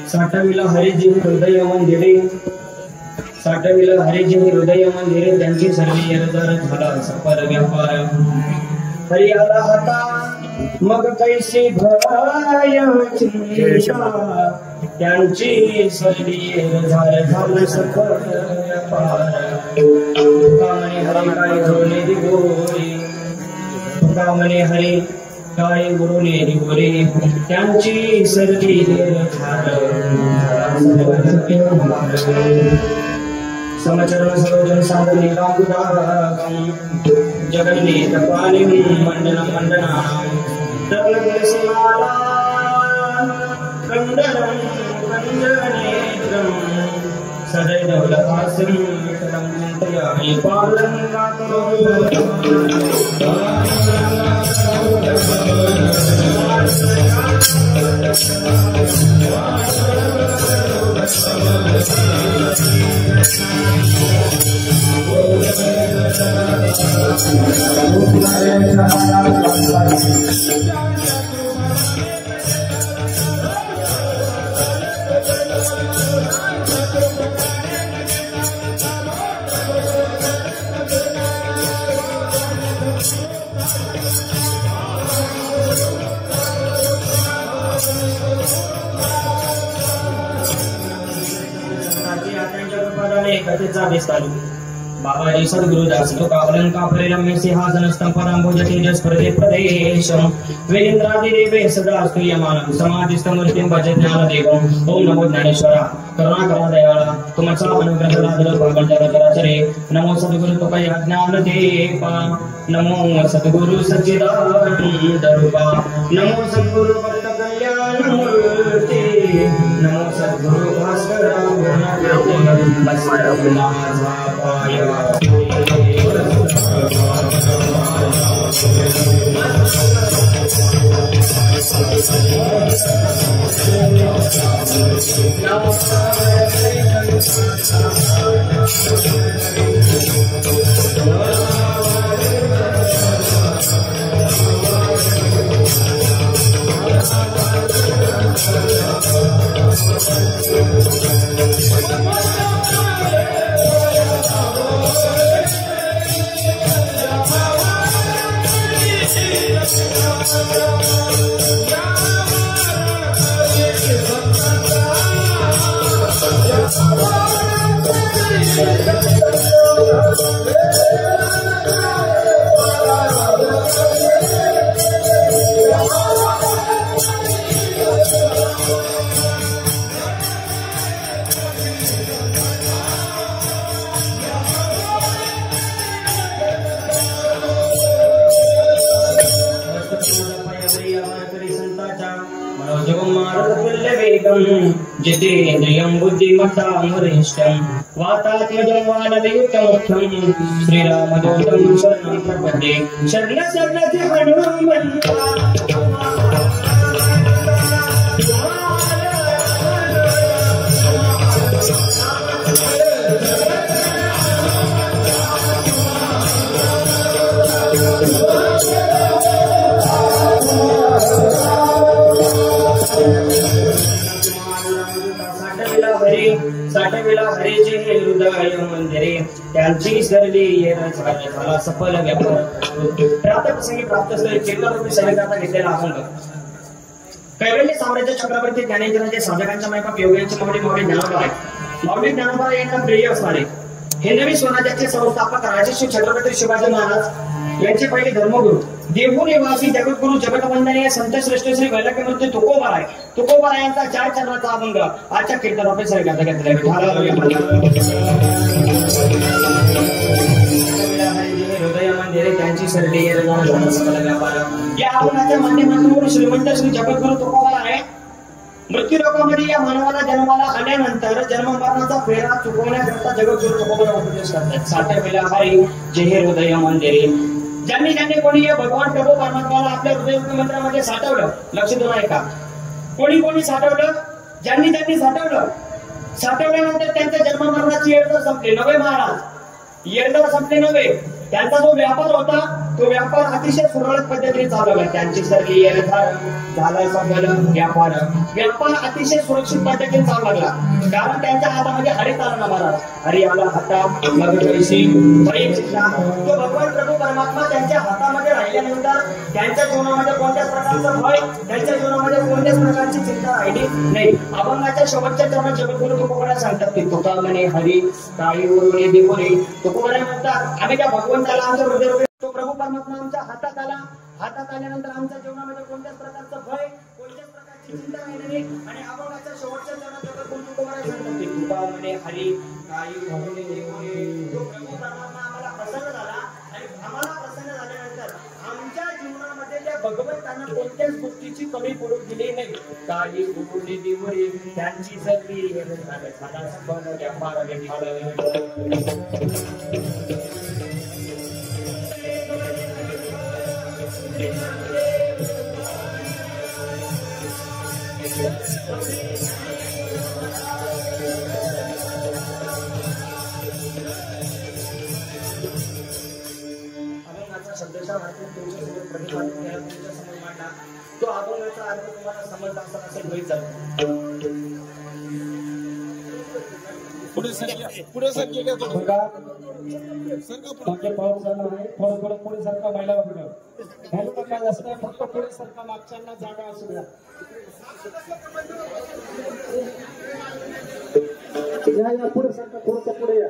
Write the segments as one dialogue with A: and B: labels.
A: साठविला हरिजी हृदय मंदिरे, साठविला हरिजी हृदय मंदिरे, त्यांची सर्व येरदार झाला सफर व्यापार. हरी आला हाता मग कैसी भरायाची, त्यांची सर्व येरदार झाला सफर व्यापार. कामने हरी काय झोले दिगोरी, कामने हरी काय गुरुने दिगोरे, त्यांची सर्वी समचरण सरोजन साधने कामुदारकं, जगन्नेत पाणिं मंडनं मंडनानां, तरुणसीमाला कंदनं कंदनेत्रं, सदैवलहास्यं विकटं चिन्तयामि पालं बाबाजी सद्गुरुदास तुकावलन काफरेलम में सिंहासन स्तंभनां भुजतेजस प्रदेशम वेदेंद्रादि देवे सदा स्तूयमानं समाधिस्थमूर्तिं भज ज्ञानदेवं. ओम नमो ज्ञानेश्वरा करुणाकरा दयाळा तुमचा अनुग्रह लादल पावन चराचरे. नमो सद्गुरु तुकया ज्ञानदेवा, नमो सद्गुरु सच्चिदानंद रूपा, नमो सद्गुरु भक्त कल्याण मूर्ति, नमो सद्गुरु भास्कर नमो जितेन्द्रियं बुद्धिमतां वरिष्ठं वातात्मजं वानरयुक्तमुख्यं श्रीरामदूतं शरणं प्रपद्ये शरणशरणं हनुमन्ता साठविला हरीचे हृदय मंदिरे त्यांची सरली झाला सफल व्यापार प्राप्त प्रसंगी प्राप्त चेतनरूपी शरीराचा घेतलेला अभंग कैवल्य साम्राज्य चक्रवर्ती ज्ञानेंद्राचे साधकांच्या मायबाप योग्यांचे मावळी मावळी ज्ञानोबा आहे मावळी ज्ञानोबा यांना प्रिय असणारे हिंदवी स्वराज्याचे संस्थापक राजश्री छत्रपती शिवाजी महाराज यांचे पहिले धर्मगुरु देहू निवासी जगद्गुरु जगतवंदनीय संत श्रेष्ठ श्री वैराग्यमूर्ती तुकोबाराय यांचा 4 चरणाचा अभंग आजच्या कीर्तनापैकी सगळ्यात हृदय मंदिरे त्यांची सरली या अभंगाच्या माध्यमातून श्रीमंत श्री जगद्गुरु तुकोबाराय मृत्यू लोकामध्ये या मानवाला जन्माला आल्यानंतर जन्म मरणाचा फेरा चुकवण्याकरता जगद्गुरु तुकोबाराय उपदेश करतात. साठविला हरी जे हृदय मंदिरे ज्यांनी कोणी या भगवान प्रभू परमात्म्याला आपल्या हृदय मंत्रामध्ये साठवलं. लक्ष देऊ नये का कोणी साठवलं ज्यांनी साठवल्यानंतर त्यांच्या जन्म मरणाची येळदर संपली नव्हे महाराज येळदर संपली नव्हे त्यांचा जो व्यापार होता तो व्यापार अतिशय सुरळीत पद्धतीने चालवला. त्यांची सरली येळधार झाला सफल व्यापार अतिशय सुरक्षित पद्धतीने चालू लागला कारण त्यांच्या हातामध्ये हरित आला ना महाराज हरी आला हातात मग तो भगवान प्रभू परमात्मा त्यांच्या हातामध्ये राहिल्यानंतर त्यांच्या जीवनामध्ये कोणत्याच प्रकारचं भय त्यांच्या जीवनामध्ये कोणत्याच प्रकारची चिंता राहिली नाही. अभंगाच्या शेवटच्या चरणात जगद्गुरु तुकोबाराय सांगतात की तुका म्हणे हरी काही उरुणे देवरे तुकोबाराय म्हणतात आम्ही त्या भगवंताला आमच्या हृदय तो प्रभू परमात्मा आमच्या हातात आल्यानंतर आमच्या जीवनामध्ये कोणत्याच प्रकारचं भय कोणत्याच प्रकारची चिंता राहिली नाही. आणि अभंगाच्या शेवटच्या चरणात जगद्गुरु तुकोबाराय सांगतात की तुका म्हणे हरी काही उरुणे देवरे तो प्रभू परमात्मा आम्हाला प्रसन्न झाला आणि आम्हाला प्रसन्न झाल्यानंतर आमच्या जीवनामध्ये त्या भगवंतांना कोणत्याच गोष्टीची कमी पडू दिली नाही. काही उरुणे देवरे त्यांची सरली झाला सफल व्यापार तो अभंगाचा अर्थ तुम्हाला समजला असेल होईल
B: पुढे सरकी पाऊस झाला आहे थोडं पुढे सारखा महिला पुढे काय असतं फक्त पुढे सारखा मागच्यांना जागा असू द्या. या पुढे सारखा थोडस पुढे या.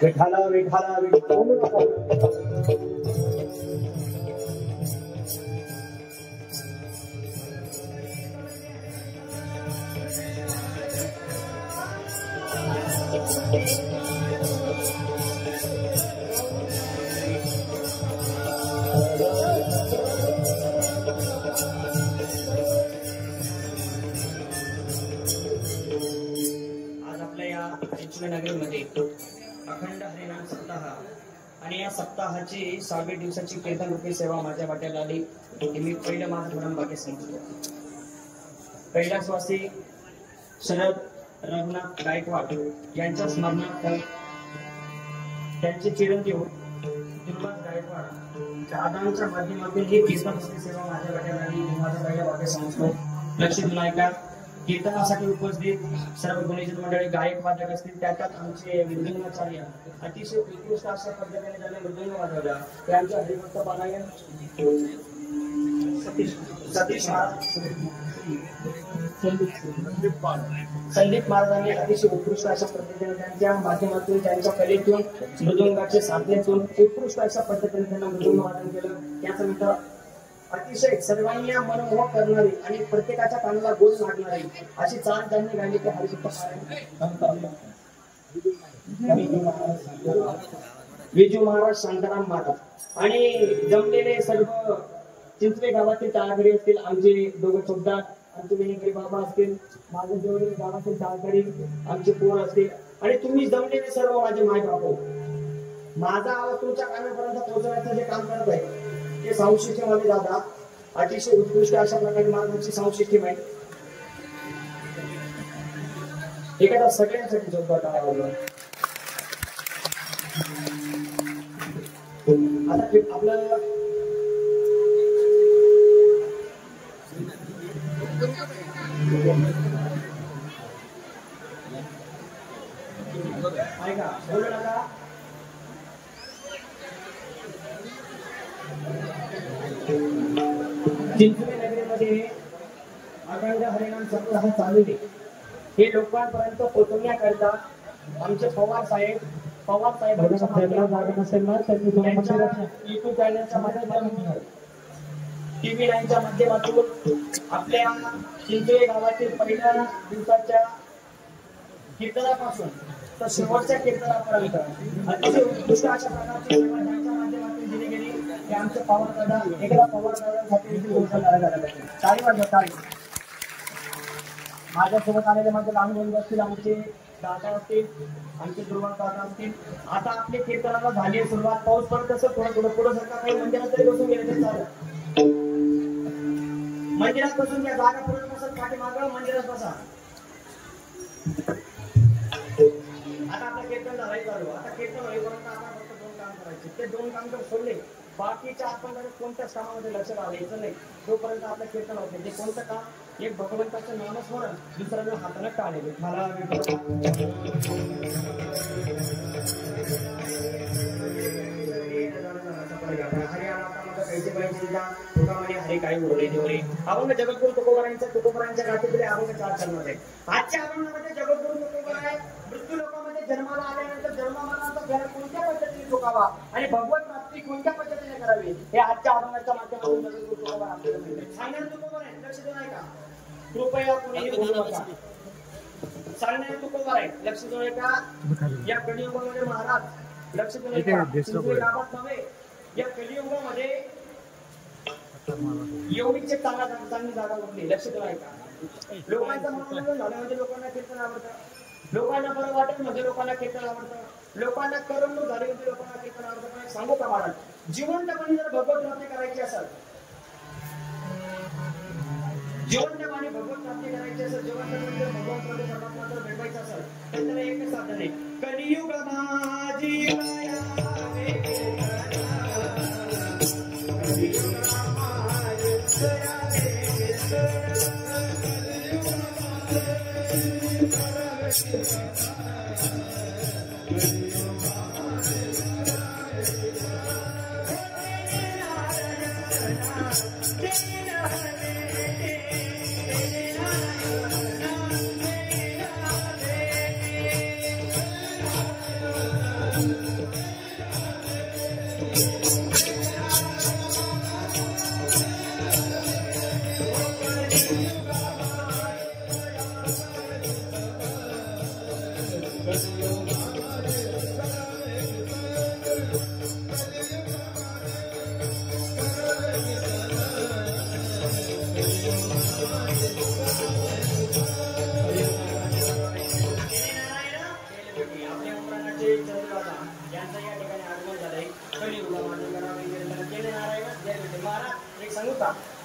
A: विठाला आज आपल्या या नगरीमध्ये अखंड हरिनाम सप्ताह आणि या सप्ताहाची 6व्या दिवसाची कीर्तन रूपी सेवा माझ्या वाट्याला आली. मी पहिलं माझं धर्म बाकी सांगतो. कैलासवासी शरद रघुनाथ गायकवाड यांच्या स्मरणार्थ त्यांचे चिरंजीव श्रीनिवास गायकवाड दादांच्या माध्यमातून ही कीर्तन सेवा माझ्या गटात आली. माझा पहिला वाक्य सांगतो. लक्ष देऊन ऐका. कीर्तनासाठी उपस्थित सर्व गुणीजन मंडळी, गायक वादक असतील, त्याच्यात आमचे मृदंगाचार्य अतिशय उत्कृष्ट अशा पद्धतीने त्यांनी मृदंग वाजवला. त्यांचे हरिभक्त पारायण सतीश संदीप महाराजांनी अतिशय उत्कृष्ट अशा पद्धतीने त्यांच्या माध्यमातून, त्यांच्या कलेतून, मृदंगाच्या साधनेतून उत्कृष्ट अशा पद्धतीने त्यांना मृदंग वादन केलं. त्याच्यानंतर अतिशय सर्वांना मनमोहक करणारी आणि प्रत्येकाच्या कानाला गोड लागणारी अशी चाल त्यांनी गायली. की हरिभक्त पारायण विजू महाराज, शांताराम महाराज आणि जमलेले सर्व चिंचवे गावातील टाळकरी असतील, आमचे दोघं चोपदार, आमचे विनेकरी बाबा असतील, माझे जेवढे गावातील टाळकरी, आमचे पोर असतील आणि तुम्ही जमलेले सर्व माझे माय बापू, माझा आवाज तुमच्या कानापर्यंत पोहोचवण्याचं जे काम करत आहे ते साऊंड सिस्टम मध्ये दादा अतिशय उत्कृष्ट अशा प्रकारे मार्गाची साऊंड सिस्टम आहे. एखादा सगळ्यांसाठी जोरदार टाळ्या वाजवा. आता आपलं ऐका, बोलू नका. चिंचोली नगरीमध्ये अखंड हरिनाम सप्ताह चालू आहे. हे लोकांपर्यंत पोहोचवण्याकरता आमचे पवार साहेब युट्यूब चॅनलच्या माध्यमातून, टीव्ही 9च्या माध्यमातून आपल्या चिंचोली गावातील पहिल्या दिवसाच्या कीर्तनापासून तर शेवटच्या कीर्तनापर्यंत अतिशय उत्कृष्ट अशा प्रकारची सेवा त्यांच्या माध्यमातून दिली गेली. ते आमचे पवार दादा, एकदा पवार दादांसाठी टाळी वाजवा, टाळी. माझ्यासोबत आलेले माझे लहान बंधू असतील, आमचे दादा असतील, आमचे दुर्वान दादा असतील. आता आपली कीर्तनाला झाली आहे सुरुवात. पाऊस पडत असं थोडं थोडं पुढं सरकार काही मंदिरात तरी बसून गेले तरी चालेल. मंदिरात बसून घ्या, जागा पुढे बसत पाठीमागं मंदिरात बसा. आता आपलं कीर्तन झालंय चालू. आता कीर्तन होईपर्यंत आपण फक्त 2 काम करायचे. ते 2 काम जर सोडले, बाकीच्या आपण कोणत्याच कामामध्ये लक्ष घालायचं नाही जोपर्यंत आपलं कीर्तन होते. ते कोणतं काम? एक भगवंताचं नामस्मरण, दुसऱ्याला हाताने टाळले. मला हरे काही बोलले देवरे अभंग जगद्गुरु तुकोबारांच्या गाठीतले अभंग 4 करणार आहे. आजच्या अभंगामध्ये जगद्गुरु तुकोबार आहे. मृत्यू लोकांमध्ये जन्माला आल्यानंतर जन्ममरणाचा खेळ कोणत्या पद्धतीने चुकावा आणि भगवत प्राप्ती कोणत्या पद्धतीने करावी हे आजच्या अभंगाच्या माध्यमातून जगद्गुरु तुकोबार आपल्याला सांगणारे तुकोबार आहे. लक्ष देऊ नये का? कृपया कोणीही बोलू नका. सांगणारे तुकोबार आहे. लक्ष देऊ नये का? या कलियुगामध्ये महाराज लक्ष देऊ नये का? चिंचोली गावात नव्हे, या कलियुगामध्ये एवढीच एक चांगली जागा उरली. लक्ष देऊ नये का? लोकांचं मनोरंजन झालं म्हणजे लोकांना कीर्तन आवडतं, लोकांना बरं वाटेल म्हणजे लोकांना कीर्तन आवडतं, लोकांना करमणूक झाली म्हणजे लोकांना कीर्तन आवडतं. पण सांगू का महाराज, जिवंतपणे जर भगवत प्राप्ती करायची असेल, जिवंतपणे भगवत प्राप्ती करायची असेल, जिवंतपणे जर भगवत परमात्मा जर भेटायचं असेल तर त्याला एकच साधन आहे. कलियुग माझी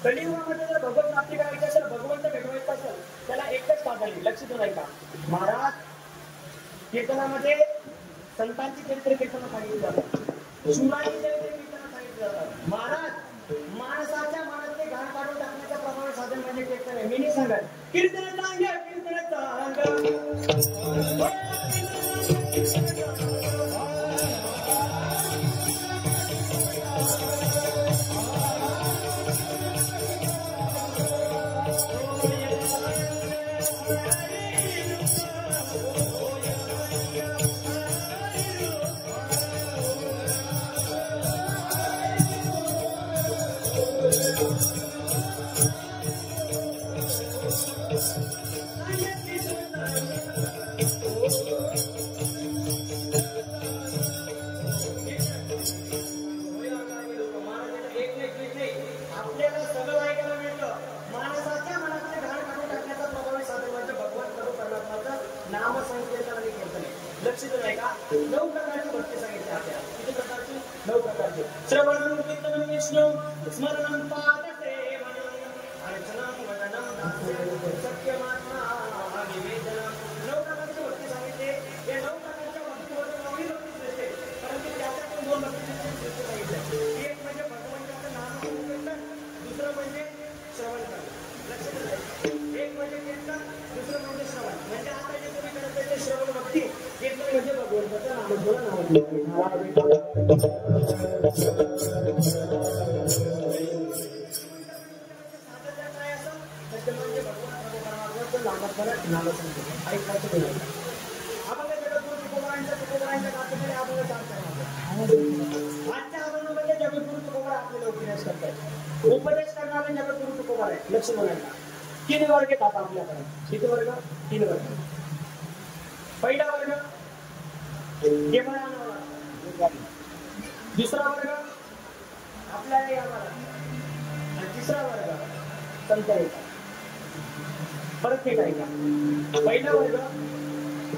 A: कलियुगामध्ये जर भगवत प्राप्ती करायची असेल, भगवंत भेटवायचा असेल, त्याला एकच साधन आहे. लक्ष देऊ नये का? महाराज कीर्तनामध्ये संतांची चरित्र कीर्तन सांगितली जातात.
B: शिवरायांच्या इथे कीर्तन सांगितलं जातं. महाराज माणसाच्या मनातले घाण काढून टाकण्याचं प्रभावी साधन म्हणजे कीर्तन आहे. मी नाही सांगत कीर्तन सांगा कीर्तन सांगा. आपल्याला सगळं ऐकायला मिळतं. माणसाच्या मनातले घाण काढून टाकण्याचा प्रभावी साधन म्हणजे भगवान करू परमात्माचं नामसंकीर्तन आणि कीर्तन आहे. लक्षित नाही का? 9 प्रकारची भक्ती सांगितली आपल्याला. किती प्रकारची? 9 प्रकारची. श्रवणं कीर्तनं विष्णू स्मरणं पादसेवनं अर्चनं वदनं दास्यं सत्यमात्मा निवेदनं. 9 प्रकारची भक्ती सांगितली. या 9 प्रकारच्या भक्तीमध्ये 9ही भक्ती दिसते. परंतु त्याच्यातून 2 भक्तीचे दिसते सांगितले. एक म्हणजे भगवंताचं नामसंकीर्तन, दुसरं म्हणजे श्रवण करणं. लक्षात ठेवा. एक म्हणजे कीर्तन, दुसरं म्हणजे श्रवण. म्हणजे आता जे तुम्ही करत आहे ते श्रवण भक्ती, कीर्तन म्हणजे भगवंताचं नामस्मरण. उपदेश करणारे जगद्गुरु तुकोबा आहे. लक्ष बोलायला 3 वर्ग येतात आपल्याकडे. किती वर्ग? 3 वर्ग. पहिला वर्ग केवळ दुसरा वर्ग आपल्याला यावा आणि तिसरा वर्ग संत येतात. परत ते काय का? पहिला वर्ग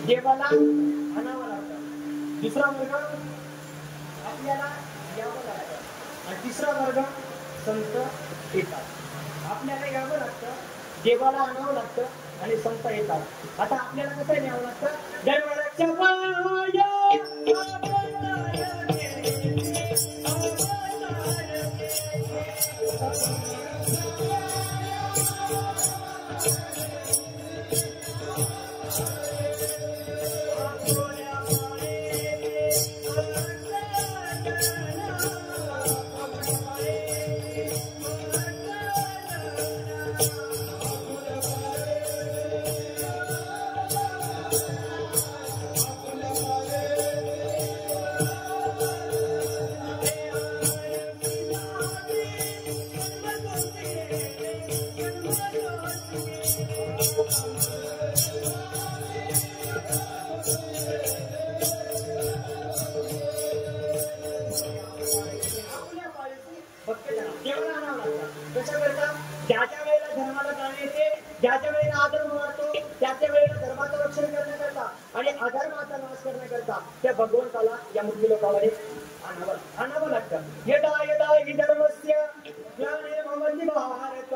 B: देवाला आणावा लागतं, दुसरा वर्ग आपल्याला यावं लागतं आणि तिसरा वर्ग संत येतात. आपल्याला यावं लागतं, देवाला आणावं लागतं आणि संत येतात. आता आपल्याला कसं न्यावं लागतं? देवाच्या पाया ज्याच्या वेळेला धर्माला जाणे येते, ज्याच्या वेळेला आधर्म वाढतो, त्याच्या वेळेला धर्माचं रक्षण करण्याकरता आणि अधर्माचा नाश करण्याकरता त्या भगवंताला या मृत्यू लोकामध्ये आणावं लागतं. यदा यदा हि धर्मस्य ग्लानिर्भवति भारत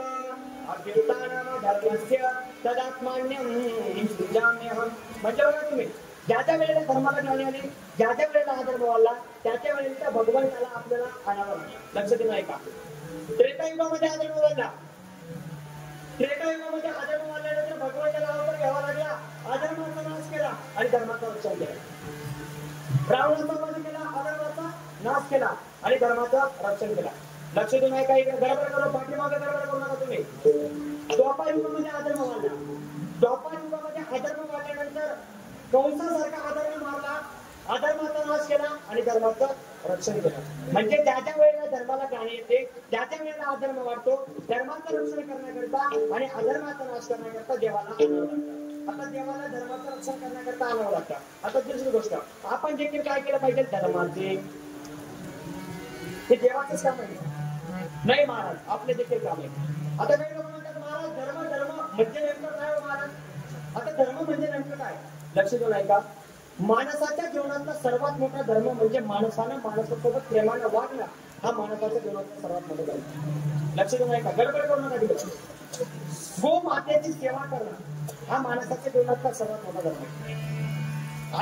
B: अभ्युत्थानं धर्मस्य तदात्मान्यं सृजाम्यहं. म्हटलं बघा तुम्ही, ज्याच्या वेळेला धर्माला जाणे आली, ज्याच्या वेळेला अधर्म वाढला, त्याच्या वेळेला त्या भगवंताला आपल्याला आणावं लागतं. लक्षात नाही का? त्रेतायुगामध्ये अधर्म वाढला, त्रेतायुगामध्ये अधर्म वाढल्यानंतर भगवंताला अवतार घ्यावा लागला, अधर्माचा नाश केला आणि धर्माचा रक्षण केला. रावणाचा वध केला, अधर्माचा नाश केला आणि धर्माचं रक्षण केला. लक्ष देऊ नाही काही गडबड करू, पाठीमागे गडबड करू नका तुम्ही. द्वापार युगामध्ये अधर्म वाढला, द्वापार युगामध्ये अधर्म वाढल्यानंतर कंसासारखा अधर्म मारला, अधर्माचा नाश केला आणि धर्माचं रक्षण केलं. म्हणजे ज्याच्या वेळेला धर्माला गाणी येते, ज्याच्या वेळेला अधर्म वाढतो, धर्माचं रक्षण करण्याकरता आणि अधर्माचा नाश करण्याकरता देवाला आणावं लागतं. आता देवाला धर्माचं रक्षण करण्याकरता आणावं लागतं. आता दुसरी गोष्ट, आपण देखील काय केलं पाहिजे? धर्माचे हे देवाचंच काम आहे नाही महाराज, आपले देखील काम आहे. आता काही लोक म्हणतात महाराज धर्म धर्म म्हणजे नेमकं काय हो महाराज? आता धर्म म्हणजे नेमकं काय? लक्ष देऊ नाही का? माणसाच्या जीवनातला सर्वात मोठा धर्म म्हणजे माणसानं माणसासोबत प्रेमानं वागणं, हा माणसाच्या जीवनातला सर्वात मोठा धर्म. लक्ष देऊ नाही का? गडबड करू नका तिकडे. गो मातेची सेवा करणं हा माणसाच्या जीवनातला सर्वात मोठा धर्म.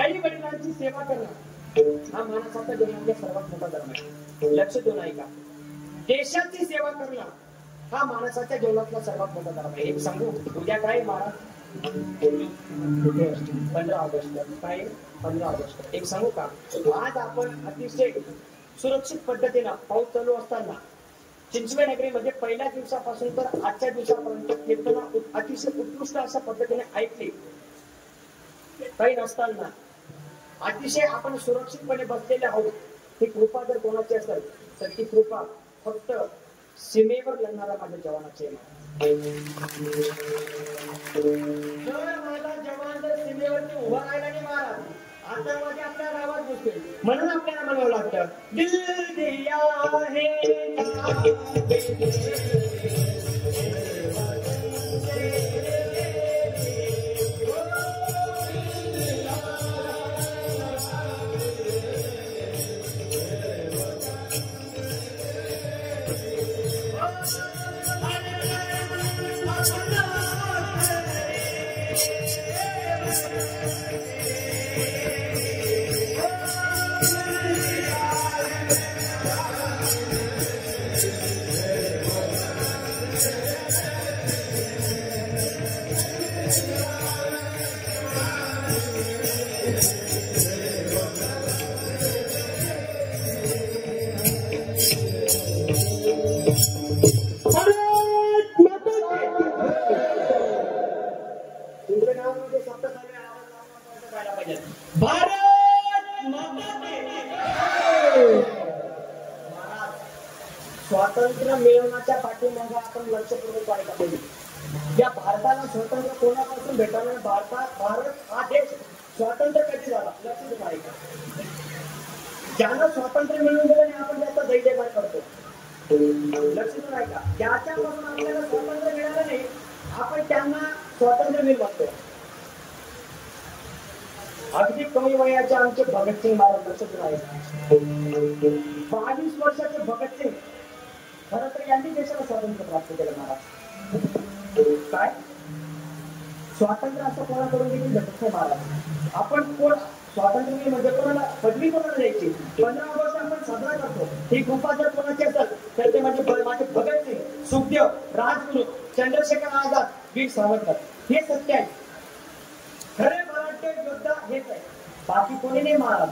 B: आई वडिलांची सेवा करणं हा माणसाचा जीवनातला सर्वात मोठा धर्म आहे. लक्ष देऊन ऐका. देशाची सेवा करणं हा माणसाच्या जीवनातला सर्वात मोठा धर्म आहे. एक सांगू, उद्या काय महाराज 15 ऑगस्ट काय 15 ऑगस्ट. एक सांगू का, आज आपण अतिशय सुरक्षित पद्धतीनं पाऊस चालू असताना चिंचवे नगरीमध्ये पहिल्या दिवसापासून तर आजच्या दिवसापर्यंत कीर्तन अतिशय उत्कृष्ट अशा पद्धतीने ऐकली. काही नसताना अतिशय आपण सुरक्षितपणे बसलेले आहोत. ही कृपा जर कोणाची असेल तर ती कृपा फक्त सीमेवर लढणारा माझ्या जवानाची आहे. जर माझा जवान जर सीमेवरती उभा राहिला नाही महाराज, आतंकवादी आपल्या गावात घुसतील. म्हणून आपल्याला म्हणावं लागतं, दिल दिया स्वातंत्र्य मिळवण्याच्या पाठीमागे आपण लक्षपूर्वक पाहिलं पाहिजे. या भारताला स्वातंत्र्य कोणापासून भेटणार? भारत हा देश स्वातंत्र्य कधी झाला? लक्ष पाहिजे. ज्यांना स्वातंत्र्य मिळवून दिलं नाही आपण त्याचा जयजयकार करतो. लक्ष नाही का, ज्याच्यापासून आपल्याला स्वातंत्र्य मिळालं नाही आपण त्यांना स्वातंत्र्य मिळवतो. अगदी कमी वयाचे आमचे भगतसिंग महाराज लक्षात राहिले. 22 वर्षाचे भगतसिंग खरं तर यांनी देशाला स्वातंत्र्य प्राप्त केलं महाराज. काय स्वातंत्र्य असं कोणाकडून देखील भेटत नाही महाराज. आपण कोण स्वातंत्र्य म्हणजे कोणाला पदवी कोणाला द्यायची? 15 ऑगस्ट आपण साजरा करतो. ही कृपा जर कोणाची असेल तर ते म्हणजे भगतसिंग, सुखदेव, राजगुरू, चंद्रशेखर आझाद, वीर सावरकर. हे सत्य आहे. खरे मराठी योद्धा हेच आहे, बाकी कोणी नाही महाराज.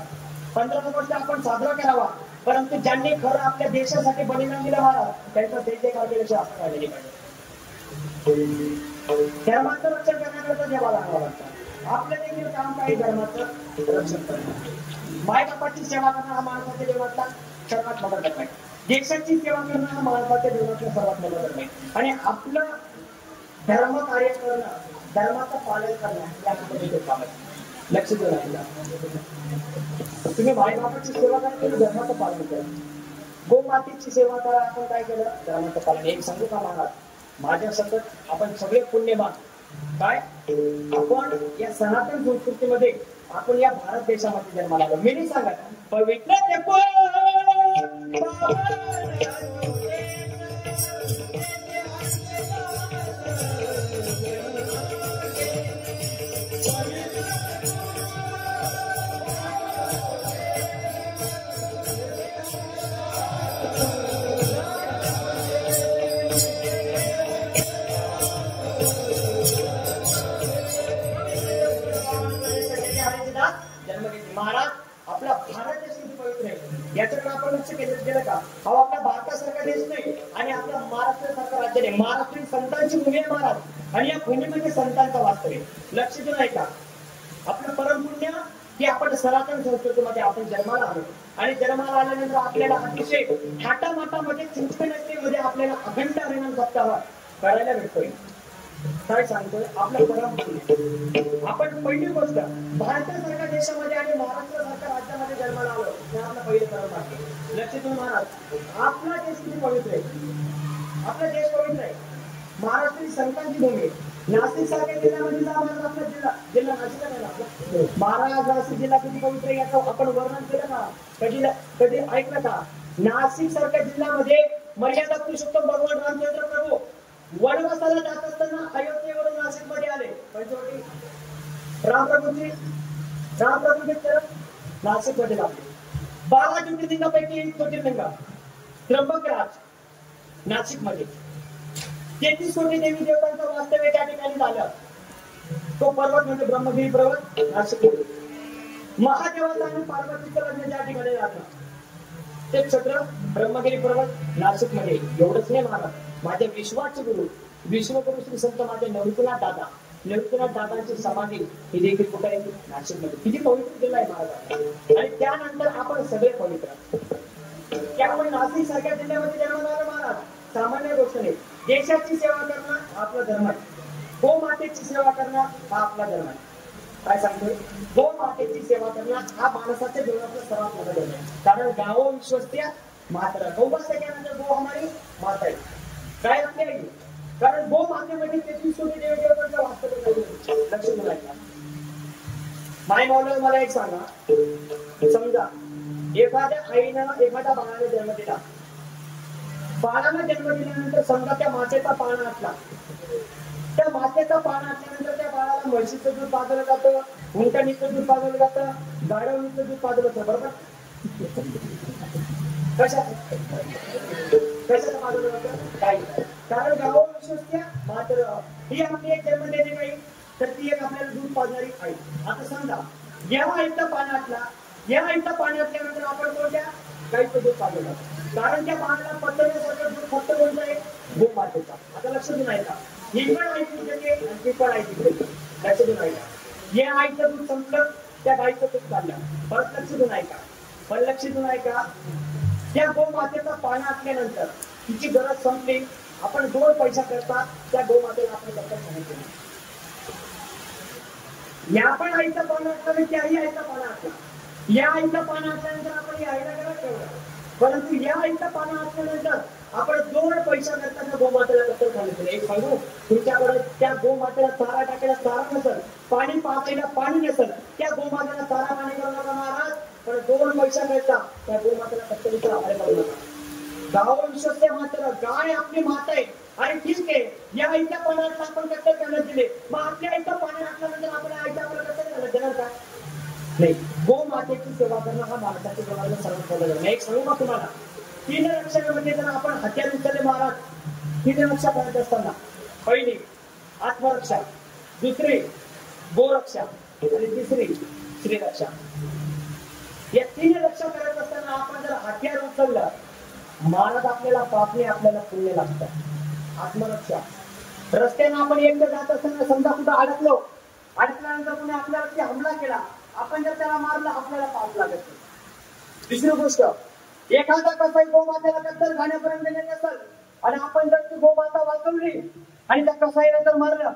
B: 15 ऑगस्ट आपण साजरा करावा, परंतु ज्यांनी खरं आपल्या देशासाठी बलिदान दिलं महाराज त्यांचा जयजयकार केल्याशिवाय आपण राहिलेली पाहिजे. धर्माचं रक्षण करण्याकरता जेव्हा लागला लागतं आपलं देखील काम काही धर्माचं रक्षण करणं. मायबापाची सेवा करणं हा माणसाच्या जीवनातला सर्वात मोठा धर्म आहे. देशाची सेवा करणं हा माणसाच्या जीवनातला सर्वात मोठा धर्म आहे. आणि आपलं धर्म कार्य करणं, धर्माचं पालन करणं यामध्ये काम आहे. लक्ष देऊ लागला. तुम्ही मायबापाची सेवा करा, तुम्ही धर्माचं पालन करा. गोमातेची सेवा करा, आपण काय केलं? धर्माचं पालन. एक सांगू का महाराज, माझ्या सतत आपण सगळे पुण्यवान काय आपण या सनातन संस्कृतीमध्ये आपण या भारत देशामध्ये जन्माला आलो. मी नाही सांगत पवित्र महाराज आपला भारत देश किती पवित्र आहे याच्याकडे आपण लक्ष केंद्रित केलं का? हा आपला भारतासारखा देश नाही आणि आपला महाराष्ट्रासारखा राज्य नाही. महाराष्ट्र संतांची भूमी आहे महाराज, आणि या भूमीमध्ये संतांचा वास्तव आहे. लक्ष देऊ नाही का? आपलं परमपुण्य की आपण सनातन संस्कृतीमध्ये आपण जन्माला आलो, आणि जन्माला आल्यानंतर आपल्याला अतिशय थाटामाटामध्ये चिंचवे नगरीमध्ये आपल्याला अखंड हरिनाम सप्ताह करायला भेटतोय. काय सांगतोय? आपलं परमपुण्य. आपण पहिली गोष्ट भारतासारख्या देशामध्ये आणि महाराष्ट्रासारख्या राज्यामध्ये जन्माला आलो, हे आपलं पहिलं परम आहे. लक्ष देऊ महाराज, आपला देश किती पवित्र आहे. आपला देश पवित्र आहे. महाराष्ट्र ही संतांची भूमी. नाशिक सारख्या जिल्ह्यामध्ये महाराज आपला जिल्हा नाशिक आहे ना. महाराज नाशिक जिल्हा किती पवित्र आहे याचं आपण वर्णन केलं का? कधी ऐकलं का? नाशिक सारख्या जिल्ह्यामध्ये मर्यादा पुरुषोत्तम भगवान रामचंद्र प्रभू वनवासाला जात असताना अयोध्येवरून नाशिक मध्ये आले. पंचवटी रामप्रभूंचे नाशिक मध्ये लागले. 12 ज्योतिर्लिंगापैकी एक ज्योतिर्लिंग त्र्यंबकराज नाशिक मध्ये. 33 कोटी देवी देवतांचं वास्तव्य त्या ठिकाणी झालं. तो पर्वत म्हणजे ब्रह्मगिरी पर्वत नाशिक मध्ये. महादेवाचं आणि पार्वतीचं लग्न ज्या ठिकाणी झालं ते क्षेत्र ब्रह्मगिरी पर्वत नाशिक मध्ये. एवढंच नाही महाराज, माझे विश्वाचे गुरु विश्वगुरु श्री संत माझे नवनीतनाथ दादांची समाधी ही देखील कुठे आहे? नाशिक मध्ये. किती पवित्र केलं आहे महाराज. आणि त्यानंतर आपण सगळे पवित्र. त्यामुळे नाशिक सारख्या जिल्ह्यामध्ये जन्म झाला महाराज सामान्य गोष्ट नाही. देशाची सेवा करणं हा आपला धर्म आहे. गोमातेची सेवा करणं हा आपला धर्म आहे. काय सांगतोय? गोमातेची सेवा करणं हा माणसाच्या जीवनातला सर्वात मोठा धर्म आहे. कारण गावो विश्वस्त्या माता, गौमाता केल्यानंतर गो हमारी माता आहे. काय आपली आई? कारण गो मातेमध्ये 33 कोटी देवी देवतांचं वास्तव्य झालं. लक्ष द्या. माय माऊली मला एक सांगा, समजा एखाद्या आईनं एखाद्या बाळाला जन्म दिला. बाळाला जन्म दिल्यानंतर समजा त्या मातेचा पाळणा असला. त्या मातेचा पाळणा असल्यानंतर त्या बाळाला म्हशीचं दूध पाजलं जातं, उंटणीचं दूध पाजलं जातं, गाढवणीचं दूध पाजलं जातं. बरोबर? कशाचं पाजलं जातं? गाई. कारण गावो विश्वस्त्या मात्र ही आपली एक जन्म देणे काही, तर ती एक आपल्याला दूध पाजणारी आई. आता समजा या आईचा पाळणा असला, या आईचा पाळणा असल्यानंतर आपण कोणत्या गाईचं दूध पाजलं जातं. कारण त्या बाळाला पचवण्यासारखं दूध फक्त कोणतं आहे? गोमातेचा. आता लक्ष देऊन ऐका. ही पण आई तुझ्याकडे आणि ती पण आई तिकडे. लक्ष देऊन ऐका. या आईचं दूध संपलं, त्या गाईचं दूध काढलं. परत लक्ष देऊन ऐका. पण लक्ष देऊन ऐका. त्या गोमातेचा पाळणा असल्यानंतर तिची गरज संपली, आपण 2 पैसा करता त्या गोमातेला आपण दत्तक सांगितलं. या पण आईचा पाळणा असला आणि त्याही आईचा पाळणा असला. या आईचा पाळणा असल्यानंतर आपण या आईला घरात ठेवलं. परंतु या आईचा पाळणा असल्यानंतर आपण 2 पैसा करता त्या गोमातेला दत्तक सांगितलं. एक सांगू, तुमच्याकडे त्या गोमातेला चारा टाकायला चारा नसेल, पाणी पाजायला पाणी नसेल, त्या गोमातेला चारा पाणी करू नका महाराज. पण 2 पैसा करता त्या गोमातेला दत्तकीचा आहार करू नका. गाव विश्वस्त्या मात्र गाय आपली माता आहे. आणि ठीक आहे, या आईच्या पाण्यात आपण दत्तक करण्यात दिले, मग आपल्या आईचा पाणी असल्यानंतर आपण आईच्या आपल्याला दत्तक करण्यात देणार का? नाही. गोमातेची सेवा करणं हा माणसाच्या जीवनाला सर्वात मोठा धर्म आहे. एक सांगू का तुम्हाला, 3 रक्षणामध्ये जर आपण हत्यार उचलले महाराज, 3 रक्षा करत असताना पहिली आत्मरक्षा, दुसरी गोरक्षा आणि तिसरी श्रीरक्षा. या 3 रक्षा करत असताना आपण जर हत्यार उचललं महाराज, आपल्याला पाप नाही, आपल्याला पुण्य लागतं. आत्मरक्षा, रस्त्यानं आपण एकटं जात असताना समजा कुठं अडकल्यानंतर कोणी आपल्यावरती हमला केला, आपण जर त्याला मारलं आपल्याला पाप लागत नाही. दुसरी गोष्ट, एखादा कसाई गोमातेला कत्तल खाण्यापर्यंत गेले असेल आणि आपण जर ती गोमाता वाचवली आणि त्या कसाईला जर मारलं,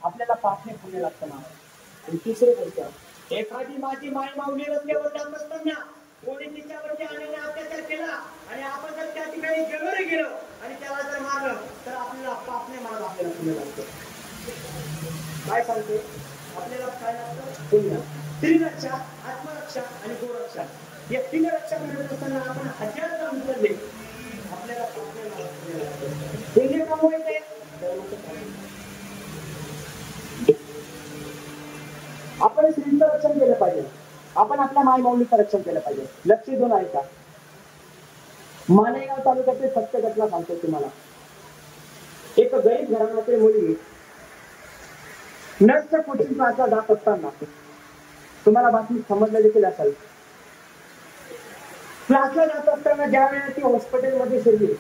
B: आपल्याला पाप नाही पुण्य लागतं महाराज. आणि तिसरी गोष्ट, एखादी माझी माय माऊली रस्त्यावर जात असताना कोणी तिच्यावरती आलेला अत्याचार केला आणि आपण जर त्या ठिकाणी गेलो आणि त्याला जर मारलं तर आपल्याला पाप नाही मारत, आपल्याला पुण्य लागतं. काय सांगते? आपल्याला काय लागतं? पुण्य. त्रिरक्षा, आत्मरक्षा आणि गोरक्षा, या 3 रक्षा करत असताना आपण हत्यार जर उचलले आपल्याला पाप नाही मारत. पुण्य कमवायचे, आपण स्त्रीचं रक्षण केलं पाहिजे. आपण आपल्या माय माऊलीचं रक्षण केलं पाहिजे. लक्ष देऊन ऐका. मालेगाव तालुक्यातील सत्य घटना सांगतो तुम्हाला. एक गरीब घराण्यातील मुली नर्सच्या कोचिंग क्लासला जात असताना, तुम्हाला बातमी समजलं देखील असेल, क्लासला जात असताना ज्या वेळेला ती हॉस्पिटलमध्ये शिरली,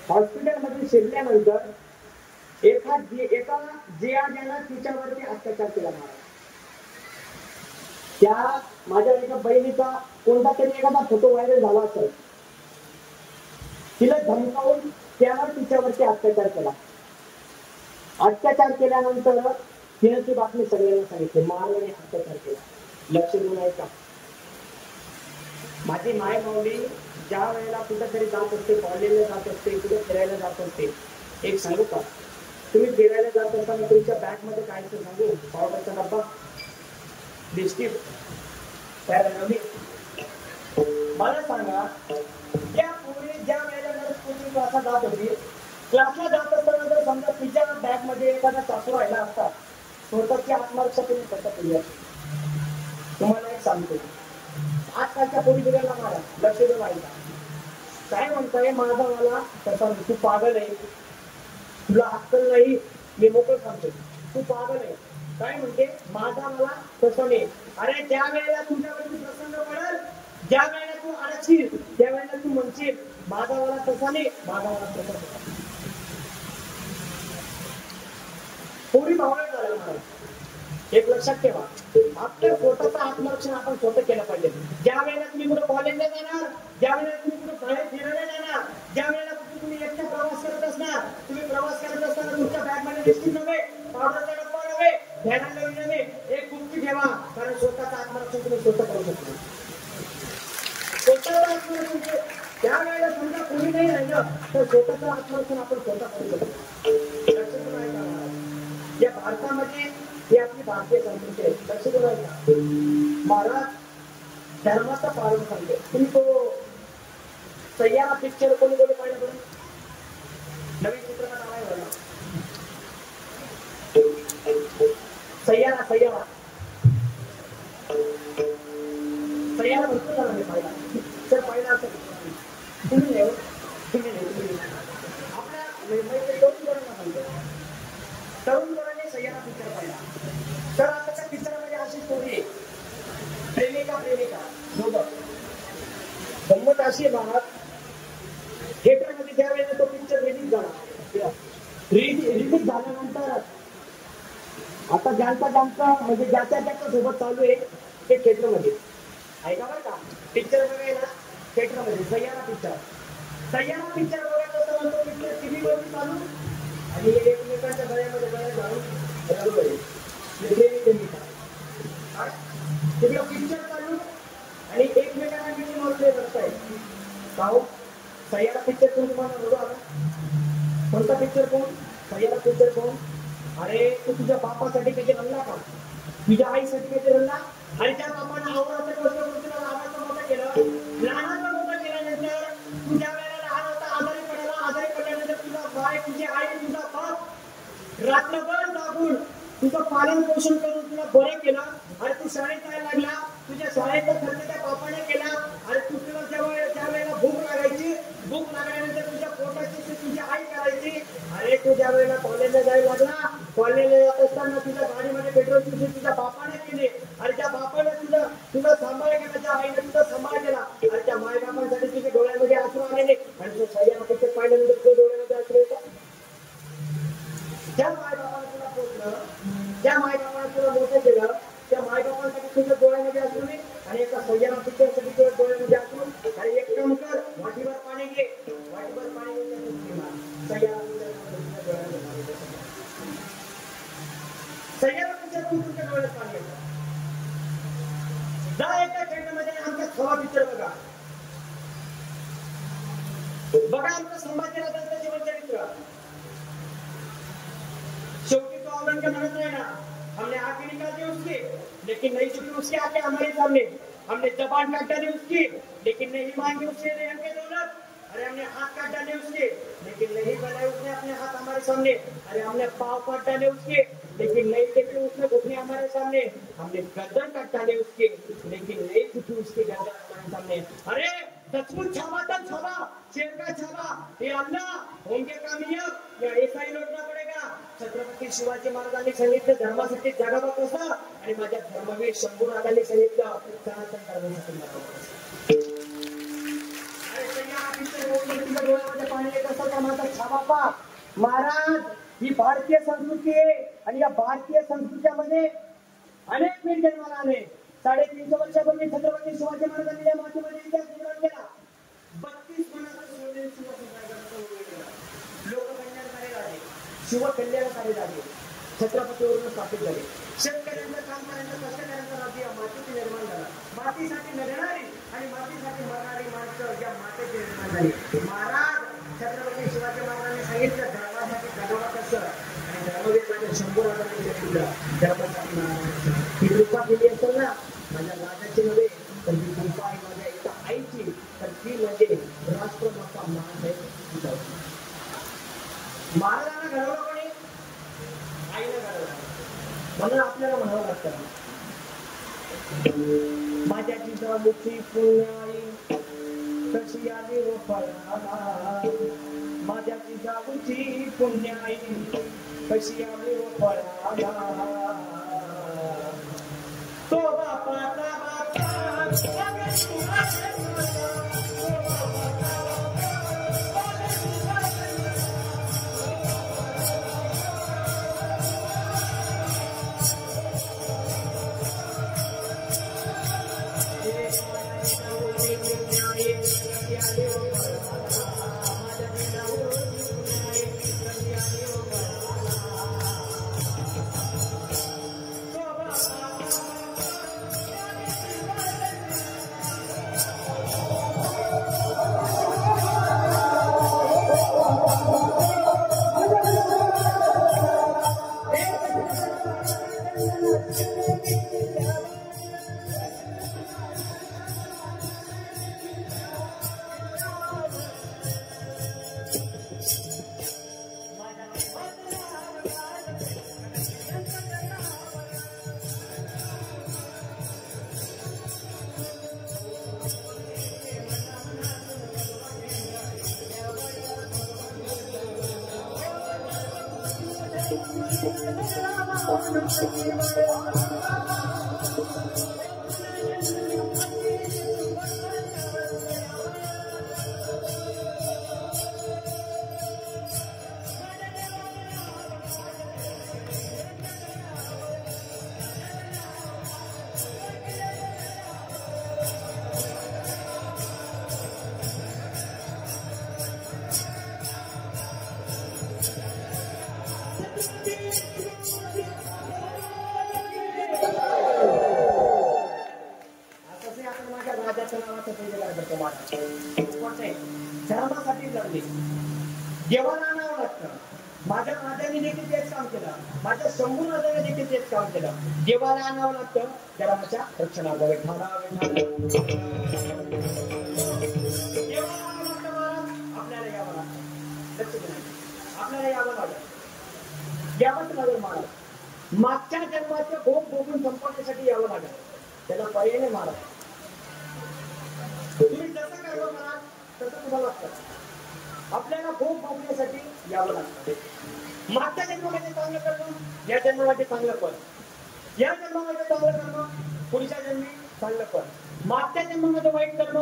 B: हॉस्पिटलमध्ये शिरल्यानंतर एका ज्यानं तिच्यावरती अत्याचार केला महाराज. त्या माझ्या एका बहिणीचा कोणता तरी एखादा फोटो व्हायरल झाला असेल, तिला धमकावून त्यावर तिच्यावरती अत्याचार केला. अत्याचार केल्यानंतर तिने ती बातमी सगळ्यांना सांगितली, मारल्याने अत्याचार केला. लक्ष देऊन ऐका. माझी माय माऊली ज्या वेळेला कुठेतरी जात असते, कॉलेजला जात असते, कुठे फिरायला जात असते, एक सांगू का, तुम्ही फिरायला जात असताना तुमच्या बॅग मध्ये काय असतं सांगू? पावडरचा डब्बा, बिस्किट, मला सांगा, त्या पोरी ज्या वेळेला कोचिंग क्लासला जात होती, क्लासला जात असताना जर समजा तिच्या बॅग मध्ये एखादा चाकू राहिला असता, स्वतःची आत्मरक्षा तुम्ही कसं केली असते? तुम्हाला एक सांगतो, आजकालच्या पोरी बिघडला मारा लक्ष देऊन ऐका. काय म्हणताय माझा मला तसा नाही. तू पागल आहे, तुला अक्कल नाही, मी मोकळ सांगतो तू पागल आहे. काय म्हणते माझा मला तसं नाही. अरे ज्या वेळेला तुझ्यावरती प्रसंग पडेल, ज्या वेळेला तू अडचील, त्या वेळेला तू म्हणशील माझा मला तसा नाही, माझा मला तसा नाही. पोरी भावना झाला मला. एक लक्षात ठेवा, आपलं स्वतःचं आत्मरक्षण आपण स्वतः केलं पाहिजे. ज्या वेळेला तुम्ही कुठं कॉलेजला जाणार, ज्या वेळेला तुम्ही कुठं बाहेर फिरायला जाणार, ज्या वेळेला तुम्ही एकटा प्रवास करत असणार, तुम्ही प्रवास करत असताना तुमच्या बॅगमध्ये बिस्किट नव्हे, पावडरचा डब्बा नव्हे, ध्यानाला नव्हे, एक गुप्ती ठेवा. कारण स्वतःचं आत्मरक्षण तुम्ही स्वतः करू शकतो. स्वतःचं आत्मरक्षण त्या वेळेला समजा कोणी नाही राहिलं तर स्वतःचं आत्मरक्षण आपण स्वतः करू शकतो. लक्षात राहायचं या भारतामध्ये ही आपली भारतीय संस्कृती आहे. लक्षात राहायचं महाराज धर्माचा पालन सांगते. तुम्ही तो सय्यारा पिक्चर कोणी कोणी पाहिलं बरं? नवीन चित्रपट आलाय बघा, सय्यारा. सय्यारा सय्यारा भरपूर झाला मी पाहिला. सर पाहिला असं तुम्ही नाही, तुम्ही नाही. आपल्या तरुण पोरांना सांगतो, तरुण पोरांनी सय्यारा पिक्चर पाहिला. तर आता त्या पिक्चरामध्ये अशी स्टोरी आहे, प्रेमिका प्रेमिका सोबत. गंमत अशी आहे महाराज, थिएटरमध्ये ज्या वेळेला तो पिक्चर रिलीज झाला, रिलीज झाल्यानंतर आता ज्यांचा म्हणजे ज्याच्या सोबत चालू आहे ते थिएटरमध्ये ऐका बरं का. पिक्चर बघायला थिएटरमध्ये सय्यारा पिक्चर बघायचं असं म्हणतो. पिक्चर टीव्ही वरती चालू आणि एकमेकांच्या गळ्यामध्ये गळ्या घालून रडू आहे. तिकडं पिक्चर चालू आणि एकमेकांना किती मारले बघताय का? सय्यारा पिक्चर कोण तुम्हाला रडू आला? कोणता पिक्चर कोण? सय्यारा पिक्चर कोण? अरे तू तुझ्या बापासाठी काही रडला का? तुझ्या आईसाठी काही रडला? आणि त्या बापानं आवडाचं गोष्ट करून तुला लहानाचं मोठं केलं. लहानाचं मोठं केल्यानंतर तुझ्या वेळेला लहान होता, आजारी पडल्यानंतर तुझा बाय, तुझी आई, तुझा बाप रात्रभर जागून तुझं पालन पोषण करून तुला बरं केलं. आणि तू शाळेत जायला लागला, तुझ्या शाळेचा खर्च त्या बापाने केला. आणि तू तुला ज्या वेळेला भूक लागल्यानंतर तुझ्या पोटाची तुझी आई करायची. अरे तू ज्या वेळेला कॉलेजला जायला लागला, कॉलेजला जात असताना तुझ्या गाडीमध्ये पेट्रोलची पैसे तुझ्या बापाने केले. आणि त्या बापाने तुझा सांभाळ केला, त्या आईने तुझा सांभाळ केला. आणि त्या मायबापांसाठी तुझ्या डोळ्यामध्ये आसरू आलेले. आणि तू सय्यारा पिक्चर पाहिल्यानंतर तुझ्या डोळ्यामध्ये आसरू येतात. ज्या मायबापाने तुला पोचलं, ज्या मायबापाने तुला मोठं केलं, त्या मायबापांसाठी तुझ्या डोळ्यामध्ये असू नये. आणि एका सय्यारा पिक्चरसाठी तुझ्या डोळ्यामध्ये असू. आणि एक काम कर, वाटीभर पाणी घे, वाटीभर पाणी सय्यारा पिक्चर तू तुझ्या डोळ्यात पाणी येतं. जा एका थिएटरमध्ये आमचा खवा पिक्चर बघा आमचं संभाजी राजांचं जीवन चरित्र. शेवटी तो औरंगजेब म्हणत नाही ना, हमने आंखें निकाल दी उसकी लेकिन नहीं झुकी उसकी आंखें हमारे सामने. हमने जबान काट डाली उसकी लेकिन नहीं मांगी उसने रेहम के दौलत. अरे हमने हाथ काट डाले उसके लेकिन नहीं बनाए उसने अपने हाथ हमारे सामने. अरे हमने पाँव काट डाले उसके लेकिन नहीं टेके उसने घुटने हमारे सामने. हमने गर्दन काट डाले उसके लेकिन नहीं झुकी उसकी गर्दन हमारे सामने. अरे सचमुच छावा तर छावा, शेर का छावा, ये अल्लाह होंगे कामयाब या ऐसा ही लौटना पडेगा. छत्रपती शिवाजी महाराजांनी सांगितलं धर्मासाठी जगावं कसं, आणि माझ्या धर्मवीर शंभूनाथांनी सांगितलं सनातन धर्मासाठी जगावं कसं. पाणी येत असं का माझा छावा. महाराज ही भारतीय संस्कृती आहे. आणि या भारतीय संस्कृतीमध्ये अनेक वीर जन्माला आले. 350 वर्षापूर्वी छत्रपती शिवाजी महाराजांनी या मातीमध्ये इतिहास निर्माण केला. 32 लोककल्याणकारी झाले, शिवकल्याणकारी झाले, छत्रपतीवरून स्थापित झाले. शेतकऱ्यांचं काम करण्याचं, कष्टकऱ्यांचं राज्य या मातीची निर्माण झाला. मातीसाठी लढणारी आणि मातीसाठी मरणारी माणसं या मातेची निर्माण झाली. महाराज छत्रपती शिवाजी महाराजांनी सांगितलं धर्मासाठी जगावं कसं, आणि धर्मवीर माझ्या शंभूनाथांनी सांगितलं धर्मासाठी. ही कृपा केली असेल ना माझ्या राजाची नव्हे, तर ही कृपा आहे माझ्या एका आईची. तर ती म्हणजे राष्ट्रमाता महासाहेब. महाराजांना घडवलं कोणी? आईनं घडवलं. म्हणून आपल्याला म्हणावं लागतं माझ्या जिजाऊची पुण्याई कशी आली व फळाला, माझ्या जिजाऊची पुण्याई कशी आली व फळाला, तो बापाचा बापा धर्मासाठी लढले, देवाला आणावं लागतं. माझ्या राजाने देखील तेच काम केलं, माझ्या शंभू राजाने देखील तेच काम केलं. देवाला आणावं लागतं धर्माच्या रक्षणार्थ. देवाला आणावं लागतं महाराज, आपल्याला यावं लागतं. आपल्याला यावं लागलं, यावंच लागेल महाराज. मागच्या जन्माचे भोग भोगून संपवण्यासाठी यावं लागेल, त्याला पर्याय नाही महाराज. तुम्ही जसं कर्म कराल तसं तुम्हाला लागतं. आपल्याला भोग भोगण्यासाठी यावं लागतं. मागच्या जन्मामध्ये चांगलं कर्म, या जन्मामध्ये चांगलं फळ. या जन्मामध्ये चांगलं कर्म, पुढच्या जन्मी चांगलं फळ. मागच्या जन्मामध्ये वाईट कर्म,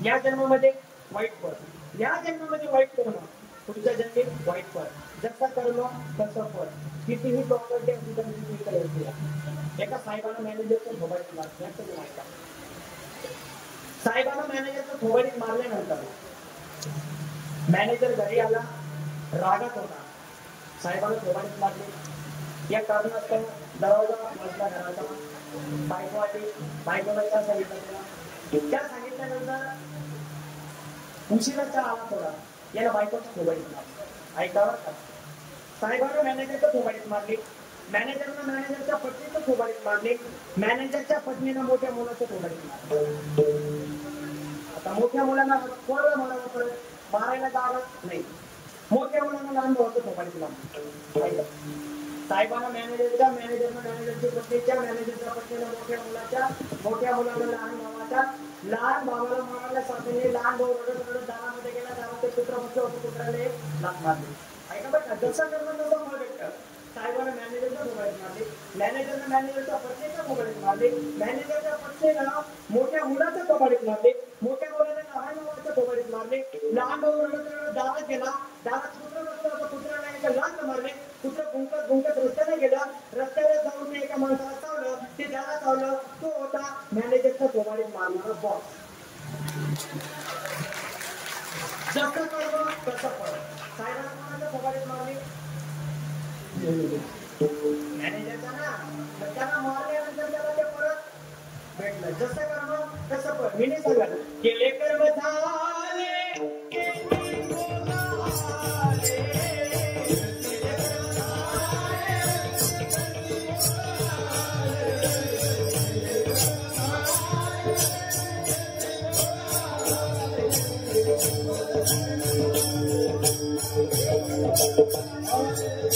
B: या जन्मामध्ये वाईट फळ. या जन्मामध्ये वाईट कर्म, पुढच्या जन्मी वाईट फळ. जसं कर्म तसं फळ. कितीही प्रॉपर्टी असली तरी तुम्ही करायची. एका साहेबांना मॅनेजरचं मोबाईल माहिती, साहेबांना मॅनेजरचं थोबाडीत मारल्यानंतर मॅनेजर घरी आला, रागात होता. साहेबांना थोबाडीत मारले. या कारणास्तव दरवाजा वाजला घराचा. बायको आली, बायकोला चहा सांगितलं. त्या सांगितल्यानंतर उशिरा चहा आला थोडा, याला बायकोचं थोबाडीत मारलं. ऐकावं का? साहेबांना मॅनेजरचं थोबाडीत मारले. मॅनेजरनं मॅनेजरच्या पत्नीचं थोबाडीत मारले. मॅनेजरच्या पत्नीनं मोठ्या मुलाचं थोबाडीत मारले. आता मोठ्या मुलांना कोणाला मारावं पडेल? मारायला जागा नाही. मोठ्या मुलांना लहान भावाचं थोबाडीत मारलं. साहेबांना मॅनेजरच्या, मॅनेजरनं मॅनेजरच्या पत्नीच्या, मॅनेजरच्या पत्नीनं मोठ्या मुलाच्या, मोठ्या मुलाला लहान भावाच्या, लहान भावाला मारायला साथीने लहान भाऊ रडत रडत दारामध्ये गेला. दाराचे कुत्रा मुख्य होतं, कुत्र्याला लाथ मारली. ऐका बरं का, जसं कर्म तसं फळ भेटतं. साहेबांना मॅनेजरच्या थोबाडीत मारले, मॅनेजरनं मॅनेजरच्या पत्नीच्या थोबाडीत मारले, मॅनेजरच्या पत्नीनं मोठ्या मुलाच्या थोबाडीत मारले, मोठ्या मुलाने लहान भावाच्या थोबाडीत मारले. लहान भाऊ रडत रडत दारात गेला. दारात कुत्र बसलं होतं, कुत्र्याला एका लाथ मारले. कुत्र भुंकत भुंकत रस्त्याने गेला. रस्त्यावर जाऊन एका माणसाला चावलं. ते ज्याला चावलं तो होता मॅनेजरच्या थोबाडीत मारणारा बॉस. जसं कर्म तसं फळ. साहेबांना कोणाच्या थोबाडीत मारले? मॅनेजरचा ना. त्याला मारल्यानंतर त्याला ते परत भेटलं. जसं कर्म तसं फळ. मी नाही सांगत केले कर्म झाले,
C: Oh,